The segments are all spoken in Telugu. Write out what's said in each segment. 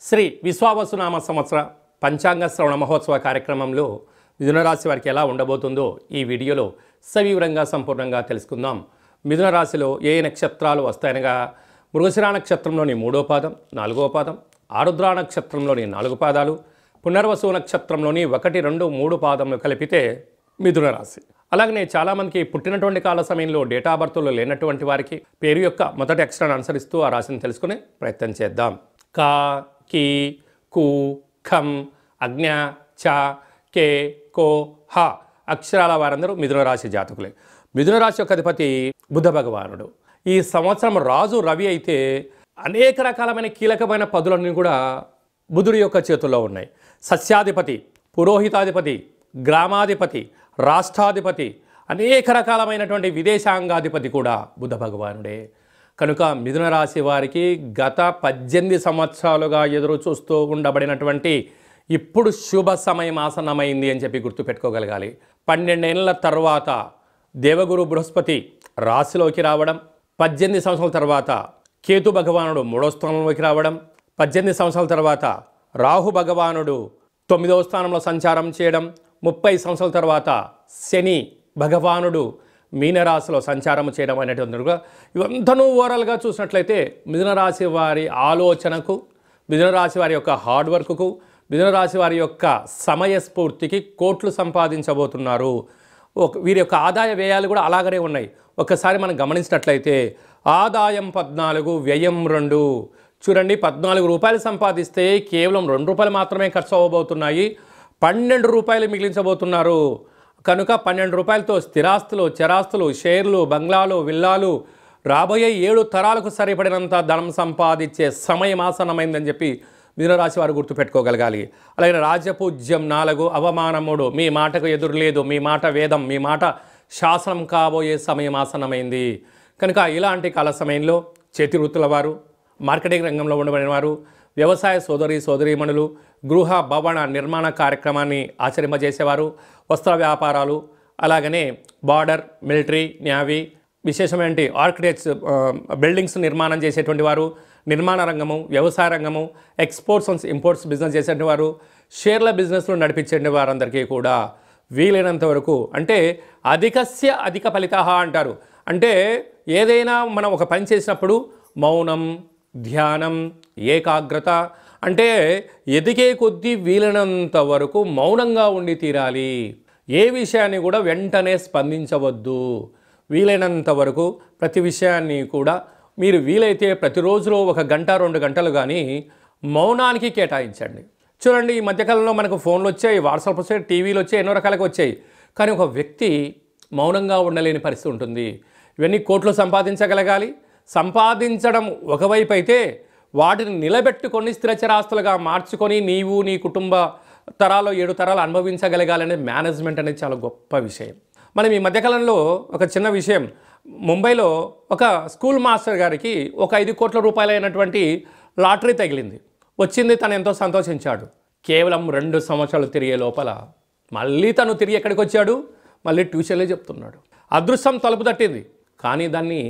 శ్రీ విశ్వావసునామ సంవత్సర పంచాంగ శ్రవణ మహోత్సవ కార్యక్రమంలో మిథున రాశి వారికి ఎలా ఉండబోతుందో ఈ వీడియోలో సవివరంగా సంపూర్ణంగా తెలుసుకుందాం. మిథున రాశిలో ఏ నక్షత్రాలు వస్తాయనగా మృగశిర నక్షత్రంలోని 3వ పాదం, 4వ పాదం, ఆరుద్ర నక్షత్రంలోని 4 పాదాలు, పునర్వసు నక్షత్రంలోని 1, 2, 3 పాదములు కలిపితే మిథున రాశి. అలాగనే చాలామందికి పుట్టినటువంటి కాల సమయంలో డేటా బర్త్లో లేనటువంటి వారికి పేరు యొక్క మొదటి అక్షరాన్ని అనుసరిస్తూ ఆ రాశిని తెలుసుకునే ప్రయత్నం చేద్దాం. కా, కీ, కు, ఖం, అజ్ఞ, చ, కే, కో, హ అక్షరాల వారందరూ మిథున రాశి జాతకులే. మిథున రాశి యొక్క అధిపతి బుధ భగవానుడు. ఈ సంవత్సరం రాజు రవి అయితే అనేక రకాలమైన కీలకమైన పదులన్నీ కూడా బుధుడి యొక్క చేతుల్లో ఉన్నాయి. సస్యాధిపతి, పురోహితాధిపతి, గ్రామాధిపతి, రాష్ట్రాధిపతి, అనేక రకాలమైనటువంటి విదేశాంగాధిపతి కూడా బుధ భగవానుడే. కనుక మిథున రాశి వారికి గత 18 సంవత్సరాలుగా ఎదురు చూస్తూ ఉండబడినటువంటి ఇప్పుడు శుభ సమయం ఆసన్నమైంది అని చెప్పి గుర్తుపెట్టుకోగలగాలి. 12 ఏళ్ల తర్వాత దేవగురు బృహస్పతి రాశిలోకి రావడం, 18 సంవత్సరాల తర్వాత కేతు భగవానుడు 3వ స్థానంలోకి రావడం, 18 సంవత్సరాల తర్వాత రాహు భగవానుడు 9వ స్థానంలో సంచారం చేయడం, 30 సంవత్సరాల తర్వాత శని భగవానుడు మీనరాశిలో సంచారం చేయడం అనేటువంటిగా ఇవంతనూ ఓవరాల్గా చూసినట్లయితే మిథున రాశి వారి ఆలోచనకు, మిథున రాశి వారి యొక్క హార్డ్ వర్క్కు, మిథున రాశి వారి యొక్క సమయస్ఫూర్తికి కోట్లు సంపాదించబోతున్నారు. వీరి యొక్క ఆదాయ వ్యయాలు కూడా అలాగనే ఉన్నాయి. ఒక్కసారి మనం గమనించినట్లయితే ఆదాయం 14, వ్యయం 2. చూడండి, 14 రూపాయలు సంపాదిస్తే కేవలం 2 రూపాయలు మాత్రమే ఖర్చు అవ్వబోతున్నాయి, 12 రూపాయలు మిగిలించబోతున్నారు. కనుక 12 రూపాయలతో స్థిరాస్తులు, చరాస్తులు, షేర్లు, బంగ్లాలు, విల్లాలు, రాబోయే 7 తరాలకు సరిపడినంత ధనం సంపాదించే సమయం ఆసన్నమైందని చెప్పి మిథున రాశి వారు గుర్తుపెట్టుకోగలగాలి. అలాగే రాజపూజ్యం 4, అవమానం 3. మీ మాటకు ఎదురు లేదు, మీ మాట వేదం, మీ మాట శాసనం కాబోయే సమయం ఆసన్నమైంది. కనుక ఇలాంటి కాల సమయంలో చేతి వృత్తుల వారు, మార్కెటింగ్ రంగంలో ఉండబడిన వారు, వ్యవసాయ సోదరీమణులు, గృహ భవన నిర్మాణ కార్యక్రమాన్ని ఆచరింపజేసేవారు, వస్త్ర వ్యాపారాలు, అలాగనే బార్డర్, మిలిటరీ, నేవీ, విశేషమైన ఆర్కిటెక్ట్స్, బిల్డింగ్స్ నిర్మాణం చేసేటువంటి వారు, నిర్మాణ రంగము, వ్యవసాయ రంగము, ఎక్స్పోర్ట్స్ అండ్ ఇంపోర్ట్స్ బిజినెస్ చేసేటువంటి వారు, షేర్ల బిజినెస్లో నడిపించే వారందరికీ కూడా వీలైనంత వరకు, అంటే అధికస్య అధిక ఫలిత అంటారు. అంటే ఏదైనా మనం ఒక పని చేసినప్పుడు మౌనం, ధ్యానం, ఏకాగ్రత, అంటే ఎదిగే కొద్దీ వీలైనంత వరకు మౌనంగా ఉండి తీరాలి. ఏ విషయాన్ని కూడా వెంటనే స్పందించవద్దు. వీలైనంత వరకు ప్రతి విషయాన్ని కూడా మీరు వీలైతే ప్రతిరోజులో 1 గంట 2 గంటలు కానీ మౌనానికి కేటాయించండి. చూడండి, ఈ మధ్యకాలంలో మనకు ఫోన్లు వచ్చాయి, వాట్సాప్ వచ్చాయి, టీవీలు వచ్చాయి, ఎన్నో రకాలుగా వచ్చాయి. కానీ ఒక వ్యక్తి మౌనంగా ఉండలేని పరిస్థితి ఉంటుంది. ఇవన్నీ కోట్లు సంపాదించగలగాలి. సంపాదించడం ఒకవైపు అయితే వాటిని నిలబెట్టుకొని స్థిరచరాస్తులుగా మార్చుకొని నీవు నీ కుటుంబ తరాలు 7 తరాలు అనుభవించగలగాలనే మేనేజ్మెంట్ అనేది చాలా గొప్ప విషయం. మనం ఈ మధ్యకాలంలో ఒక చిన్న విషయం, ముంబైలో ఒక స్కూల్ మాస్టర్ గారికి ఒక 5 కోట్ల రూపాయలైనటువంటి లాటరీ తగిలింది. వచ్చింది, తను ఎంతో సంతోషించాడు. కేవలం 2 సంవత్సరాలు తిరిగే లోపల మళ్ళీ తను తిరిగి ఎక్కడికి వచ్చాడు, మళ్ళీ ట్యూషన్లే చెప్తున్నాడు. అదృష్టం తలుపు తట్టింది, కానీ దాన్ని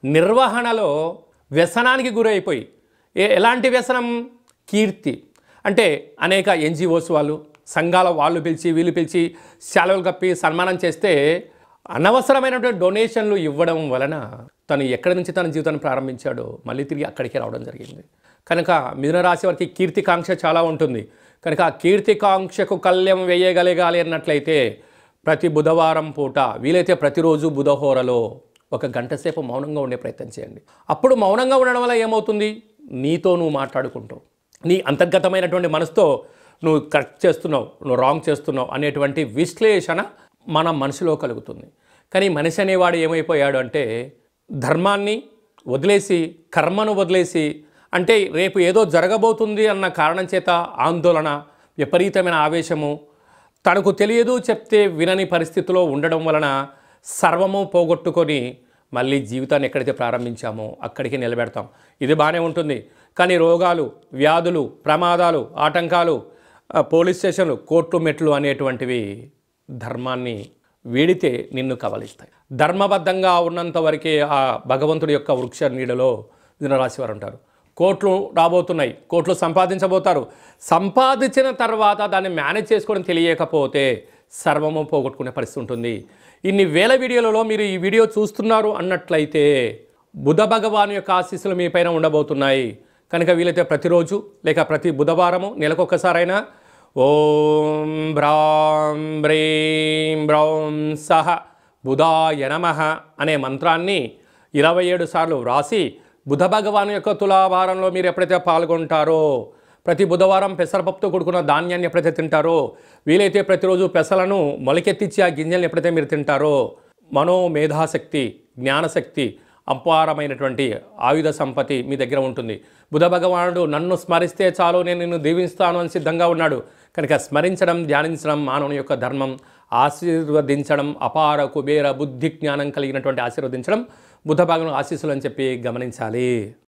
నిర్వహణలో వ్యసనానికి గురైపోయి, ఎలాంటి వ్యసనం? కీర్తి. అంటే అనేక ఎన్జిఓస్ వాళ్ళు, సంఘాల వాళ్ళు పిలిచి వీళ్ళు పిలిచి శాలువలు కప్పి సన్మానం చేస్తే అనవసరమైనటువంటి డొనేషన్లు ఇవ్వడం వలన తను ఎక్కడి నుంచి తన జీవితాన్ని ప్రారంభించాడో మళ్ళీ తిరిగి అక్కడికి రావడం జరిగింది. కనుక మిథున రాశి వారికి కీర్తికాంక్ష చాలా ఉంటుంది. కనుక ఆ కీర్తికాంక్షకు కళ్యం వేయగలగాలి అన్నట్లయితే ప్రతి బుధవారం పూట వీలైతే ప్రతిరోజు బుధహోరలో 1 గంట సేపు మౌనంగా ఉండే ప్రయత్నం చేయండి. అప్పుడు మౌనంగా ఉండడం వల్ల ఏమవుతుంది? నీతో నువ్వు మాట్లాడుకుంటావు, నీ అంతర్గతమైనటువంటి మనసుతో నువ్వు కరెక్ట్ చేస్తున్నావు, నువ్వు రాంగ్ చేస్తున్నావు అనేటువంటి విశ్లేషణ మన మనసులో కలుగుతుంది. కానీ మనిషి అనేవాడు ఏమైపోయాడు అంటే ధర్మాన్ని వదిలేసి, కర్మను వదిలేసి, అంటే రేపు ఏదో జరగబోతుంది అన్న కారణం చేత ఆందోళన, విపరీతమైన ఆవేశము, తనకు తెలియదు చెప్తే వినని పరిస్థితిలో ఉండడం వలన సర్వము పోగొట్టుకొని మళ్ళీ జీవితాన్ని ఎక్కడైతే ప్రారంభించామో అక్కడికి నిలబెడతాం. ఇది బాగానే ఉంటుంది. కానీ రోగాలు, వ్యాధులు, ప్రమాదాలు, ఆటంకాలు, పోలీస్ స్టేషన్లు, కోర్టు మెట్లు అనేటువంటివి ధర్మాన్ని వీడితే నిన్ను కబలిస్తాయి. ధర్మబద్ధంగా ఉన్నంత వరకే ఆ భగవంతుడి యొక్క వృక్ష నీడలో మిథున రాశి వారు ఉంటారు. కోట్లు రాబోతున్నాయి, కోట్లు సంపాదించబోతారు. సంపాదించిన తర్వాత దాన్ని మేనేజ్ చేసుకోవడం తెలియకపోతే సర్వము పోగొట్టుకునే పరిస్థితి ఉంటుంది. ఇన్ని వేల వీడియోలలో మీరు ఈ వీడియో చూస్తున్నారు అన్నట్లయితే బుధ భగవాన్ యొక్క ఆశీస్సులు మీ పైన ఉండబోతున్నాయి. కనుక వీలైతే ప్రతిరోజు లేక ప్రతి బుధవారము నెలకొకసారైనా ఓం బ్రాం బ్రీం బ్రౌం సహ బుధాయ నమః అనే మంత్రాన్ని 27 సార్లు వ్రాసి బుధ భగవాను యొక్క తులాభారంలో మీరు ఎప్పుడైతే పాల్గొంటారో, ప్రతి బుధవారం పెసరపప్పుతో కూడుకున్న ధాన్యాన్ని ఎప్పుడైతే తింటారో, వీలైతే ప్రతిరోజు పెసలను మొలకెత్తించి ఆ గింజల్ని ఎప్పుడైతే మీరు తింటారో, మేధాశక్తి, జ్ఞానశక్తి, అపారమైనటువంటి ఆయుధ సంపత్తి మీ దగ్గర ఉంటుంది. బుధ భగవానుడు నన్ను స్మరిస్తే చాలు నేను నిన్ను దీవిస్తాను అని సిద్ధంగా ఉన్నాడు. కనుక స్మరించడం, ధ్యానించడం మానవుని యొక్క ధర్మం. ఆశీర్వదించడం, అపార కుబేర బుద్ధి జ్ఞానం కలిగినటువంటి ఆశీర్వదించడం బుధ భగవాను ఆశీస్సులు అని చెప్పి గమనించాలి.